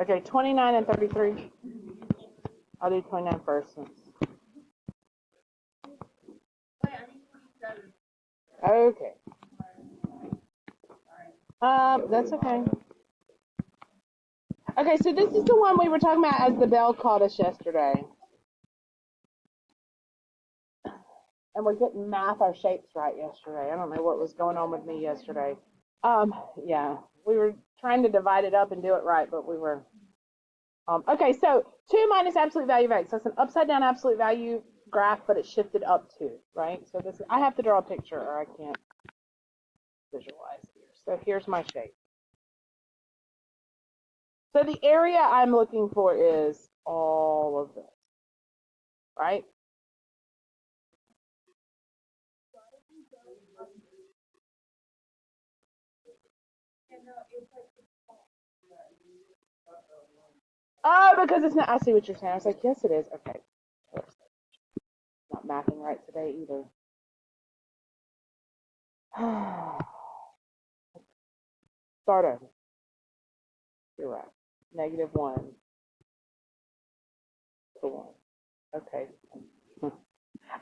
Okay, 29 and 33. I'll do 29 first. Okay. That's okay. Okay, so this is the one we were talking about as the bell called us yesterday. And we're getting math our shapes right yesterday. I don't know what was going on with me yesterday. Yeah, we were trying to divide it up and do it right, but we were. Okay, so 2 minus absolute value of x. That's an upside down absolute value graph, but it's shifted up 2, right? So this, I have to draw a picture or I can't visualize here. So here's my shape. So the area I'm looking for is all of this, right? Oh, because it's not, I see what you're saying. I was like, yes, it is. Okay. Oops. Not mathing right today either. Start over. You're right. -1 to 1. Okay. I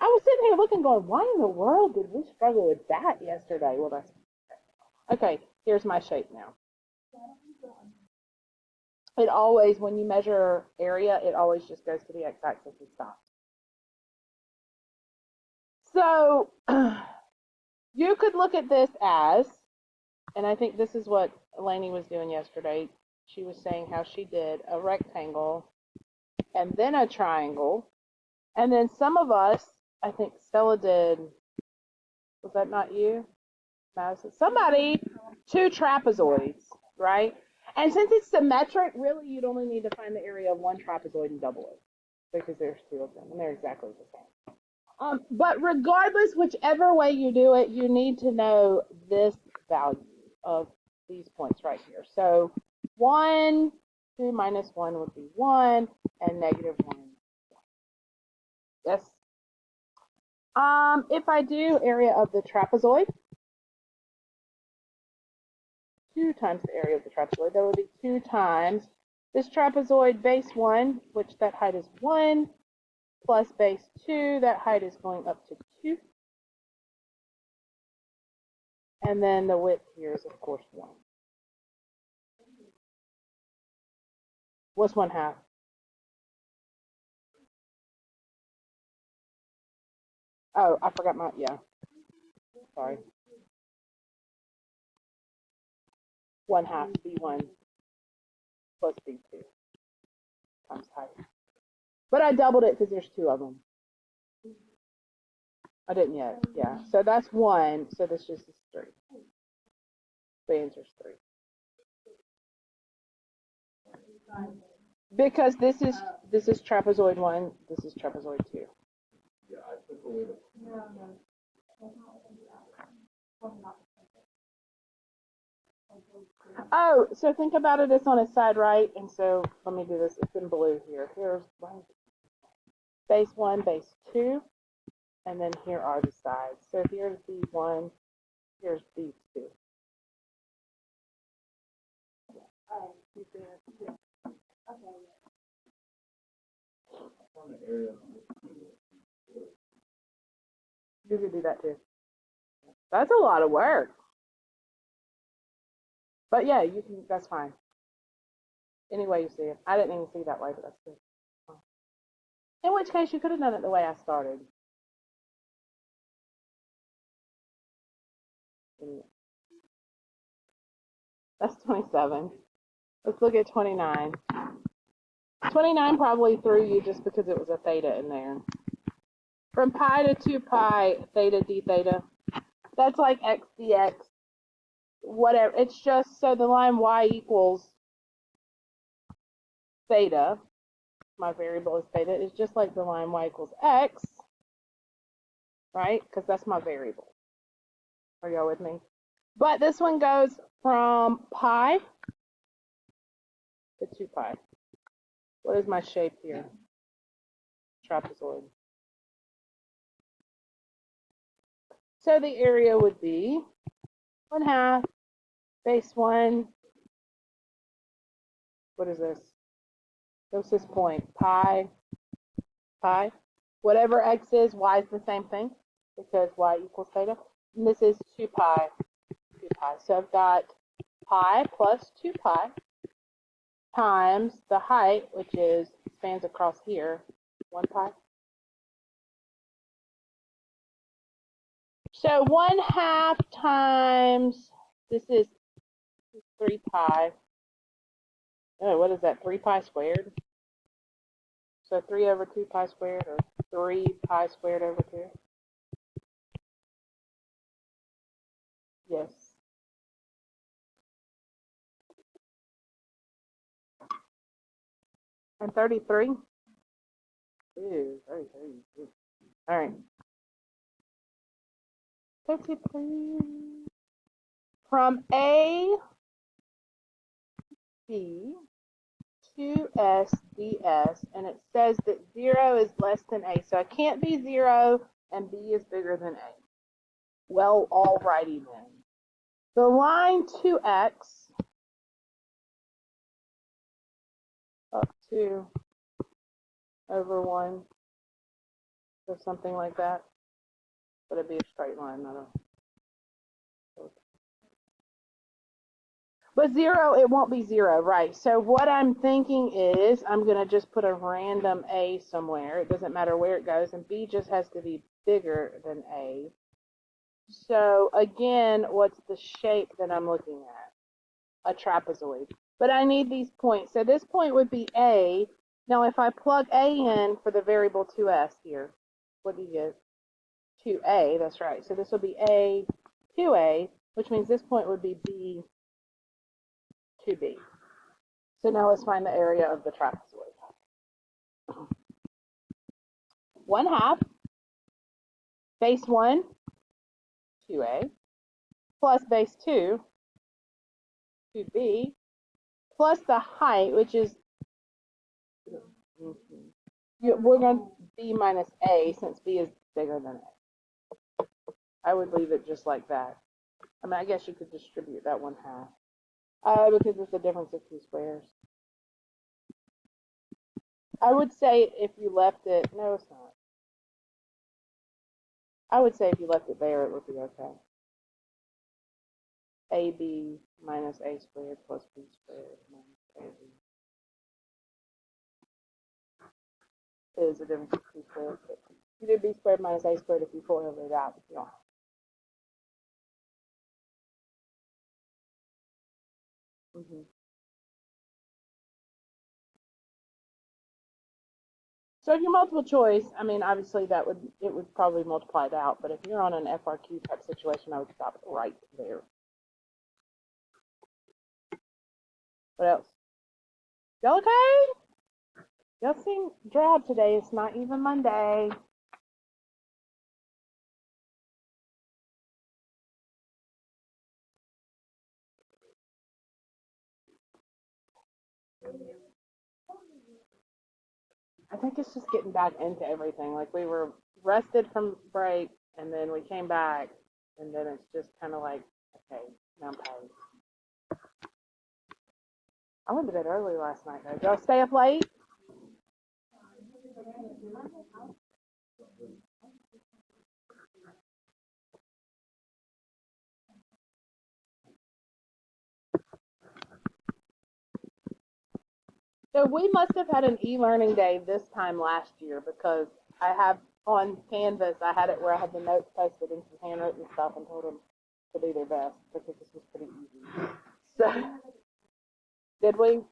was sitting here looking, going, why in the world did we struggle with that yesterday? Well, that's okay. Here's my shape now. It always, when you measure area, it always just goes to the x-axis and stops. So you could look at this as, and I think this is what Elaine was doing yesterday. She was saying how she did a rectangle and then a triangle. And then some of us, I think Stella did, was that not you, Madison? Somebody, 2 trapezoids, right? And since it's symmetric, really you'd only need to find the area of 1 trapezoid and double it, because there's 2 of them, and they're exactly the same. But regardless, whichever way you do it, you need to know this value of these points right here. So 1, 2 minus 1 would be 1, and -1. Yes. If I do area of the trapezoid, 2 times the area of the trapezoid, that would be 2 times this trapezoid base 1, which that height is 1, plus base 2, that height is going up to 2. And then the width here is, of course, 1. What's 1/2? Oh, I forgot my, yeah. Sorry. 1/2 B1 plus B2 times height. But I doubled it because there's 2 of them. I didn't yet, yeah. So that's 1, so this just is 3. The answer is 3. Because this is trapezoid 1, this is trapezoid 2. Yeah, I took away the. Oh, so think about it, it's on its side right, and so let me do this. It's in blue here. Here's base 1, base 2, and then here are the sides. So here's B1, here's B2. You could do that too. That's a lot of work. But yeah, you can. That's fine. Any way you see it. I didn't even see that way, but that's good. In which case, you could have done it the way I started. That's 27. Let's look at 29. 29 probably threw you just because it was a theta in there. From pi to 2 pi, theta d theta. That's like x dx, whatever. It's just so the line y equals theta. My variable is theta. It's just like the line y equals x, right? Because that's my variable. Are y'all with me? But this one goes from pi to 2 pi. What is my shape here? Trapezoid. So the area would be 1/2 base 1 What is this? What's this point? Pi, pi. Whatever x is, y is the same thing because y equals theta. And this is 2 pi, 2 pi. So I've got pi plus 2 pi times the height, which is spans across here, 1 pi. So 1/2 times, this is 3 pi. Oh, what is that, 3 pi squared? So 3 over 2 pi squared, or 3 pi squared over 2? Yes. And 33? Ew, 33. All right. 33. From A, B, to S, DS, and it says that 0 is less than A. So it can't be 0 and B is bigger than A. Well, alrighty then. The line 2x up to over 1, or something like that. Would it be a straight line? I don't know. But 0, it won't be 0, right? So what I'm thinking is I'm going to just put a random A somewhere. It doesn't matter where it goes, and B just has to be bigger than A. So again, what's the shape that I'm looking at? A trapezoid. But I need these points. So this point would be A. Now if I plug A in for the variable 2s here, what do you get? 2A, that's right. So this will be A, 2A, which means this point would be B, 2B. So now let's find the area of the trapezoid. 1/2 base 1, 2A, plus base 2, 2B, plus the height, which is, we're going to B minus A since B is bigger than A. I would leave it just like that. I mean, I guess you could distribute that 1/2. Because it's the difference of 2 squares. I would say if you left it, no, it's not. I would say if you left it there, it would be okay. AB minus A squared plus B squared minus AB is the difference of 2 squares. You do B squared minus A squared if you formulate it out, if you don't. Mm-hmm. So if you're multiple choice, I mean, obviously it would probably multiply it out, but if you're on an FRQ type situation, I would stop right there. What else? Y'all okay? Y'all seem drab today. It's not even Monday. I think it's just getting back into everything. Like we were rested from break, and then we came back, and then it's just kind of like, okay, now I'm tired. I went to bed early last night, though. Did y'all stay up late? So we must have had an e-learning day this time last year because I have on Canvas, I had it where I had the notes posted and some handwritten stuff and told them to do their best because this was pretty easy. So, did we?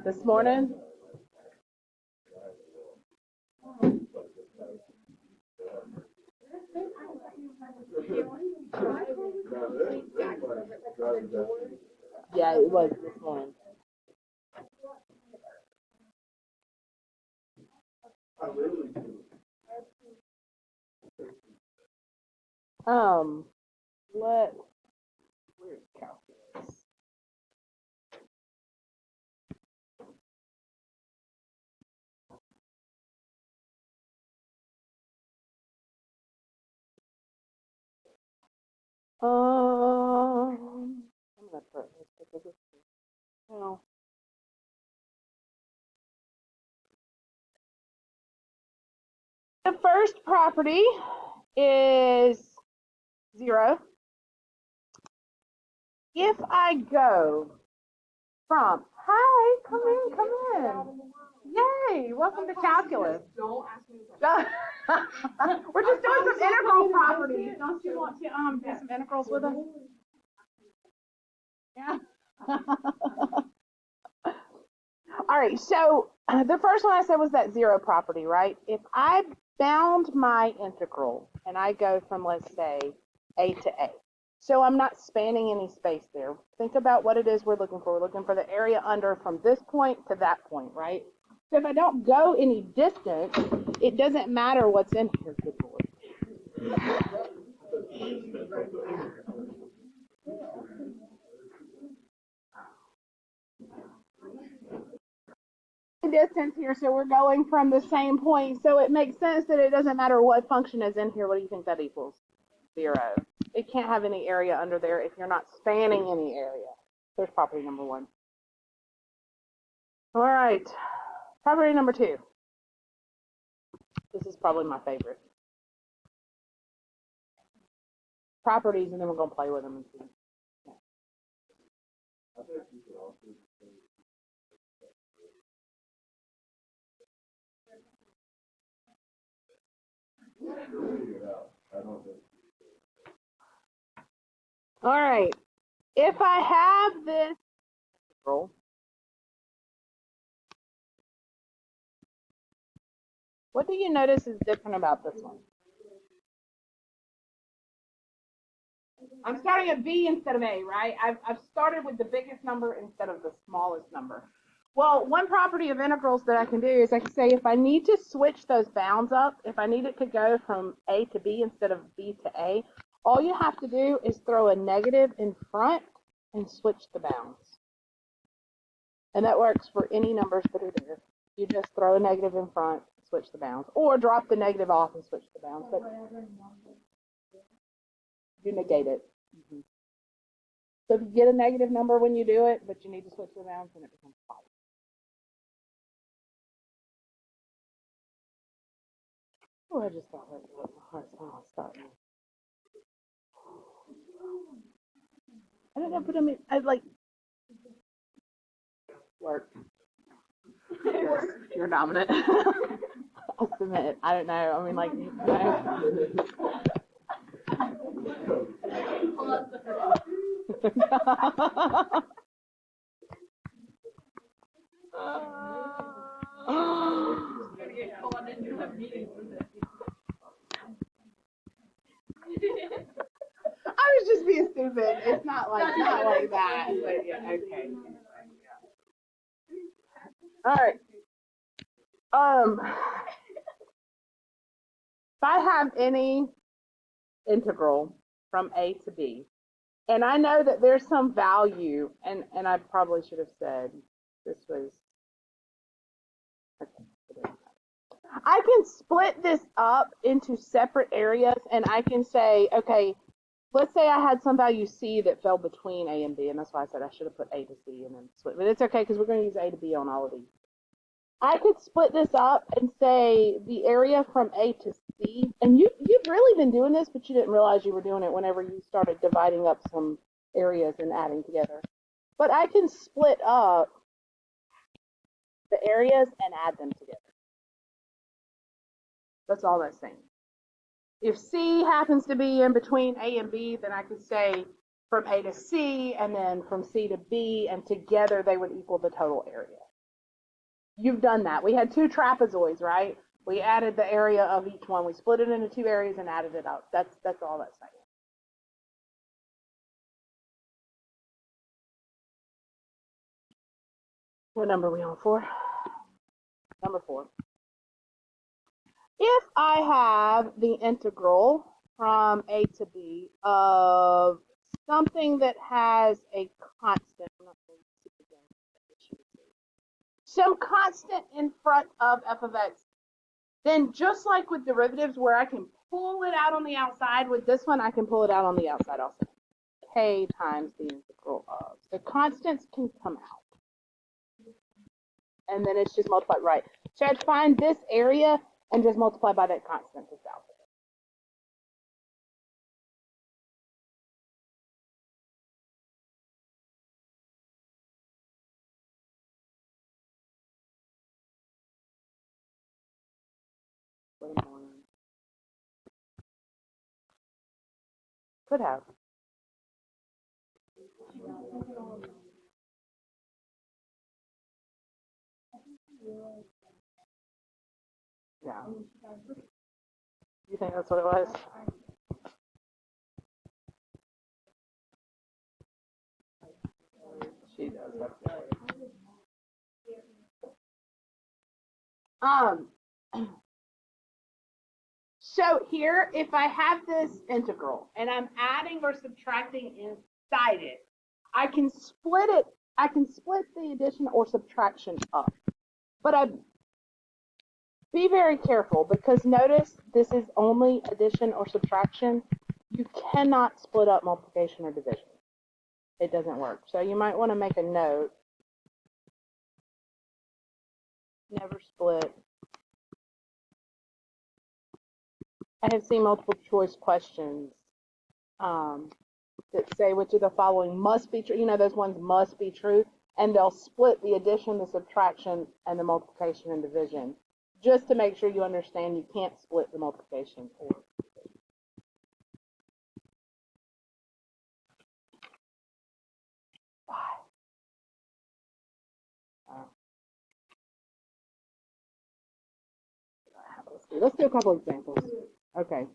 This morning? Yeah, it was this morning. Um, let where's calculus? I'm gonna put this because it's well. The first property is 0. If I go from, hi, come in. Yay, welcome to calculus. Don't ask me questions. We're just doing some integral properties. Don't you want to do some integrals with us? Yeah. All right, so the first one I said was that 0 property, right? If I bound my integral and I go from, let's say, a to a, so I'm not spanning any space there. Think about what it is we're looking for. We're looking for the area under from this point to that point, right? So if I don't go any distance, it doesn't matter what's in here. Good Lord. Distance here, so we're going from the same point, so it makes sense that it doesn't matter what function is in here. What do you think that equals? 0. It can't have any area under there if you're not spanning any area. There's property number 1. All right, property number 2. This is probably my favorite. Properties, and then we're going to play with them and see. All right, if I have this integral, what do you notice is different about this one? I'm starting at B instead of A, right? I've started with the biggest number instead of the smallest number. Well, one property of integrals that I can do is I can say if I need to switch those bounds up, if I need it to go from A to B instead of B to A, all you have to do is throw a negative in front and switch the bounds. And that works for any numbers that are there. You just throw a negative in front, switch the bounds, or drop the negative off and switch the bounds. But you negate it. Mm-hmm. So if you get a negative number when you do it, but you need to switch the bounds, then it becomes positive. Oh, I just thought that was my heart's not starting. I don't know, but I mean, I like work. You're dominant. I'll submit. I don't know. I mean, like, I was just being stupid. It's not like that. But yeah, okay. All right. If I have any integral from A to B, and I know that there's some value, and I probably should have said this was. Okay. I can split this up into separate areas, and I can say, okay, let's say I had some value C that fell between A and B, and that's why I said I should have put A to C and then split. But it's okay because we're going to use A to B on all of these. I could split this up and say the area from A to C, and you've really been doing this, but you didn't realize you were doing it whenever you started dividing up some areas and adding together. But I can split up the areas and add them together. That's all that's saying. If C happens to be in between A and B, then I could say from A to C and then from C to B, and together they would equal the total area. You've done that. We had 2 trapezoids, right? We added the area of each one. We split it into 2 areas and added it up. That's all that's saying. What number are we on for? Number 4. If I have the integral from A to B of something that has a constant, some constant in front of f of x, then just like with derivatives where I can pull it out on the outside, with this one I can pull it out on the outside also. k times the integral of. So constants can come out. And then it's just multiplied, right. So I'd find this area and just multiply by that constant to south of it. Could have. Yeah. You think that's what it was? She does. So here, if I have this integral and I'm adding or subtracting inside it, I can split it. I can split the addition or subtraction up. But I be very careful because notice this is only addition or subtraction. You cannot split up multiplication or division. It doesn't work. So you might want to make a note. Never split. I have seen multiple choice questions that say which of the following must be true. You know, those ones must be true. And they'll split the addition, the subtraction, and the multiplication and division. Just to make sure you understand you can't split the multiplication or division. Why? Let's do a couple examples. Okay.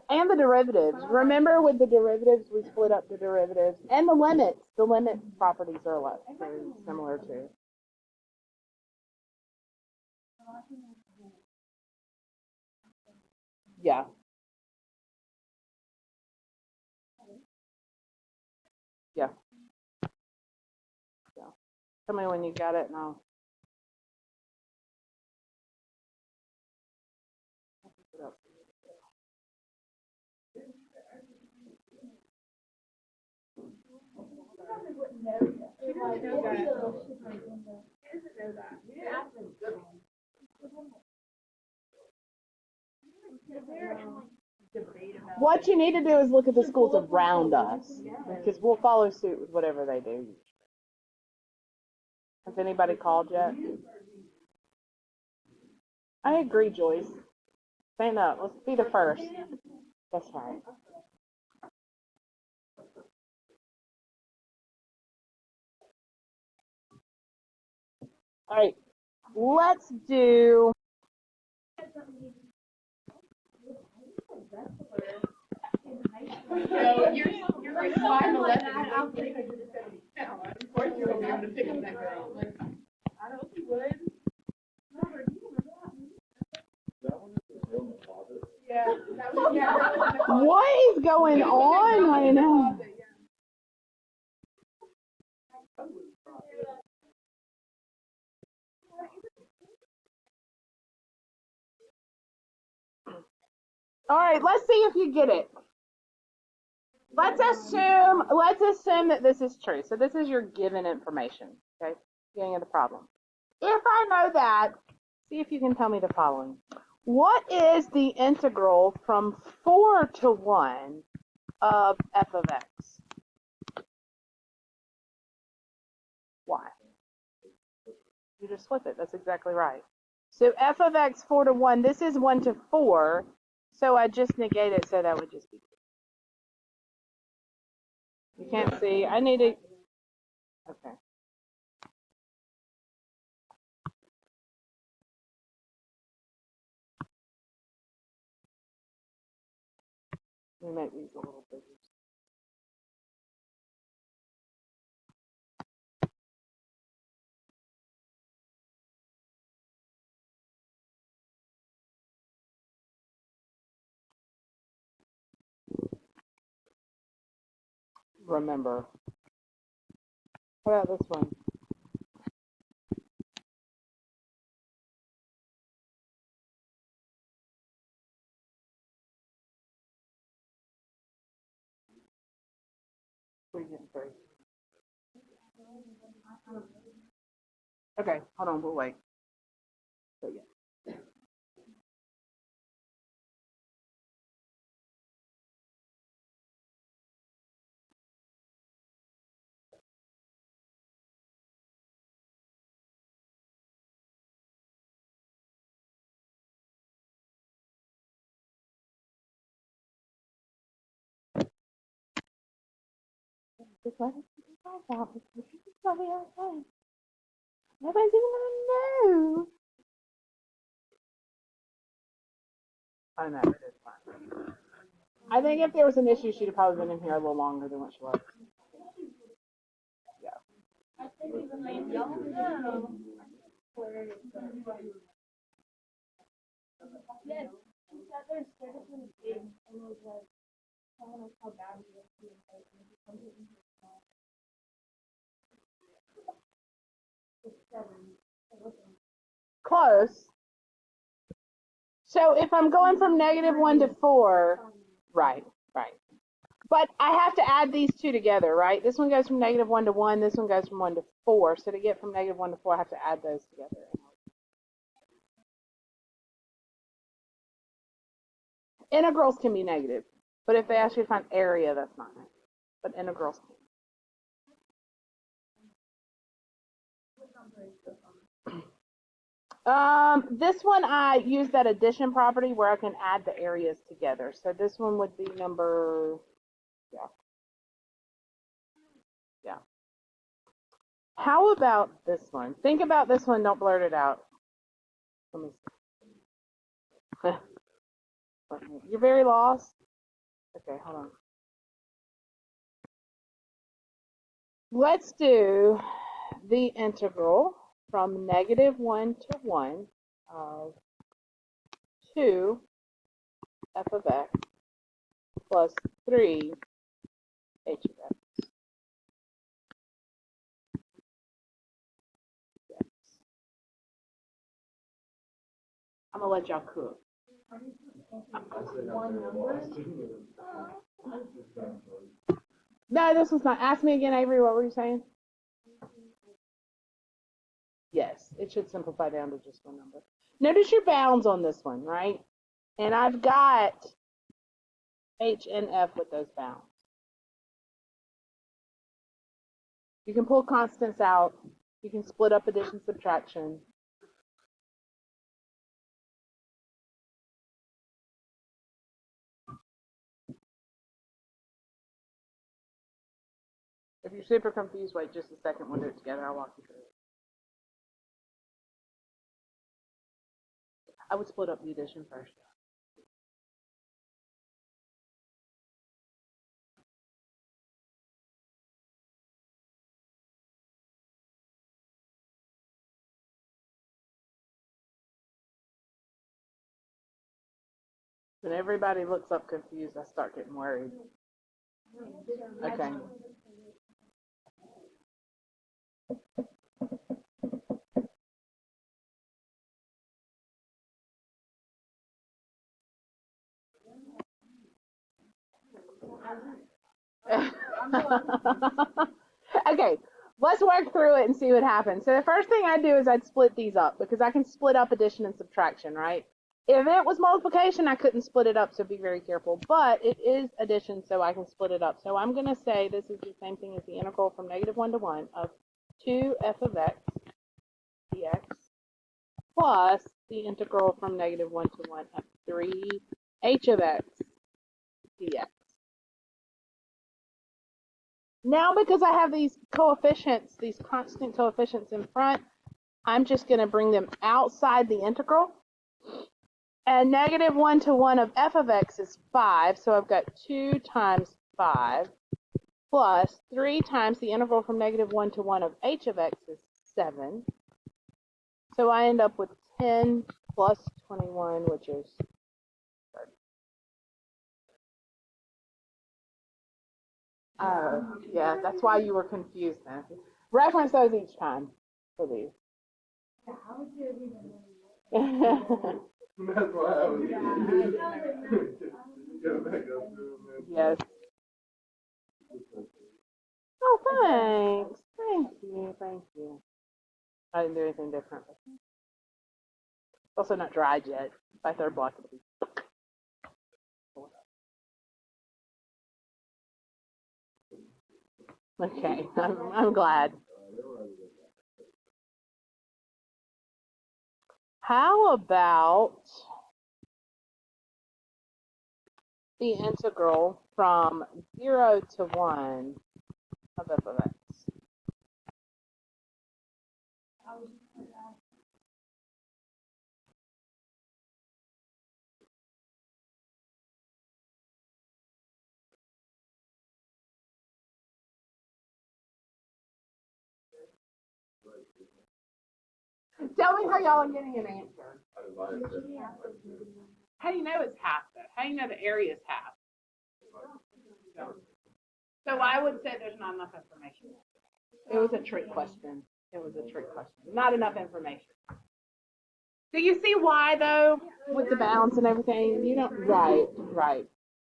And the derivatives. Remember with the derivatives, we split up the derivatives. And the limits. The limit properties are very similar too. Yeah. Yeah. Yeah. Tell me when you got it and I'll. What you need to do is look at the schools around us, because we'll follow suit with whatever they do. Has anybody called yet? I agree, Joyce. Stand up. Let's be the first. That's right. All right. Let's do. So you're like 5'11". Of course you're gonna be able to pick up that girl. Like, I hope you would. Yeah, that was What is going on right now? All right, let's see if you get it. Let's assume that this is true. So this is your given information, okay? Beginning of the problem. If I know that, see if you can tell me the following. What is the integral from 4 to 1 of f of x? Why? You just flip it. That's exactly right. So f of x 4 to 1, this is 1 to 4, so I just negate it, so that would just be 2. You can't see. I need to. Okay. Let me make these a little bigger. remember. How about this one? What are you getting through? Okay, hold on, we'll wait. So, yeah. Just let us find out. Just tell me everything. Nobody's even gonna know. I know, it is fine. I think if there was an issue, she'd have probably been in here a little longer than what she was. Yeah. I think even they don't know where it's going. Yes, she said there's certain things and was like, telling us how bad we were feeling, like, it's 7. Close. So if I'm going from -1 to 4, right. But I have to add these two together, right? This one goes from -1 to 1. This one goes from 1 to 4. So to get from -1 to 4, I have to add those together. Integrals can be negative, but if they ask you to find area, that's not negative. But integrals can. This one I use that addition property where I can add the areas together. So this one would be number, yeah. How about this one? Think about this one. Don't blurt it out. Let me see. You're very lost. Okay, hold on. Let's do the integral from -1 to 1 of 2 f of x plus 3 h of x. I'm going to let y'all cook. No, this one's not. Ask me again, Avery. What were you saying? Yes, it should simplify down to just one number. Notice your bounds on this one, right? And I've got h and f with those bounds. You can pull constants out. You can split up addition, subtraction. If you're super confused, wait just a second. We'll do it together. I'll walk you through it. I would split up the addition first. When everybody looks up confused, I start getting worried. Okay. Okay, let's work through it and see what happens. So the first thing I do is I'd split these up because I can split up addition and subtraction, right? If it was multiplication, I couldn't split it up, so be very careful. But it is addition, so I can split it up. So I'm going to say this is the same thing as the integral from -1 to 1 of 2 f of x dx plus the integral from -1 to 1 of 3 h of x dx. Now, because I have these coefficients, these constant coefficients in front, I'm just going to bring them outside the integral. And -1 to 1 of f of x is 5, so I've got 2 times 5 plus 3 times the integral from -1 to 1 of h of x is 7. So I end up with 10 plus 21, which is 30. Oh, yeah, that's why you were confused then. Reference those each time, please. That's why I was. Yes. Oh, thanks. Thank you. Thank you. I didn't do anything different. It's also not dried yet. By third block, it'll be. Okay, I'm glad. How about the integral from 0 to 1 of f of x? Tell me how y'all are getting an answer. How do you know it's half though? How do you know the area is half? So I would say there's not enough information. It was a trick question. It was a trick question. Not enough information. Do you see why though? With the bounds and everything, you don't. Right.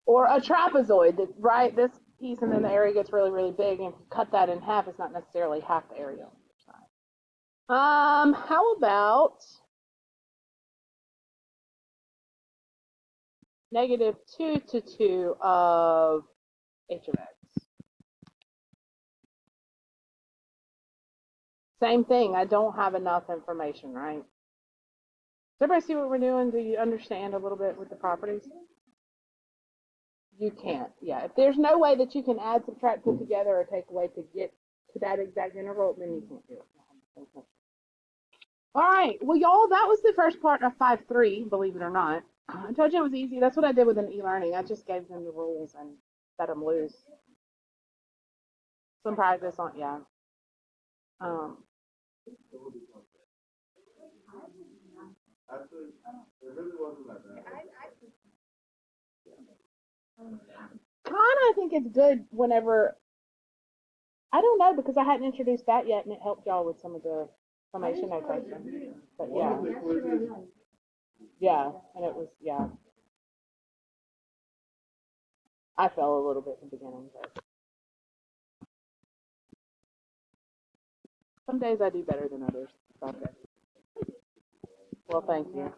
Or a trapezoid. That right. This piece and then the area gets really, really big, and if you cut that in half, it's not necessarily half the area on the other side. How about negative 2 to 2 of h of x? Same thing. I don't have enough information, right? Does everybody see what we're doing? Do you understand a little bit with the properties? You can't. Yeah. If there's no way that you can add, subtract, put together, or take away to get to that exact interval, then you can't do it. All right. Well, y'all, that was the first part of 5.3, believe it or not. I told you it was easy. That's what I did with an e-learning. I just gave them the rules and let them loose. Some practice on, yeah. Actually, it really wasn't that bad. Kind of, I think it's good whenever, I don't know, because I hadn't introduced that yet, and it helped y'all with some of the summation notation. But yeah. One of the quizzes, Yeah, and it was, yeah. I fell a little bit in the beginning, but some days I do better than others. Okay. Well, thank you.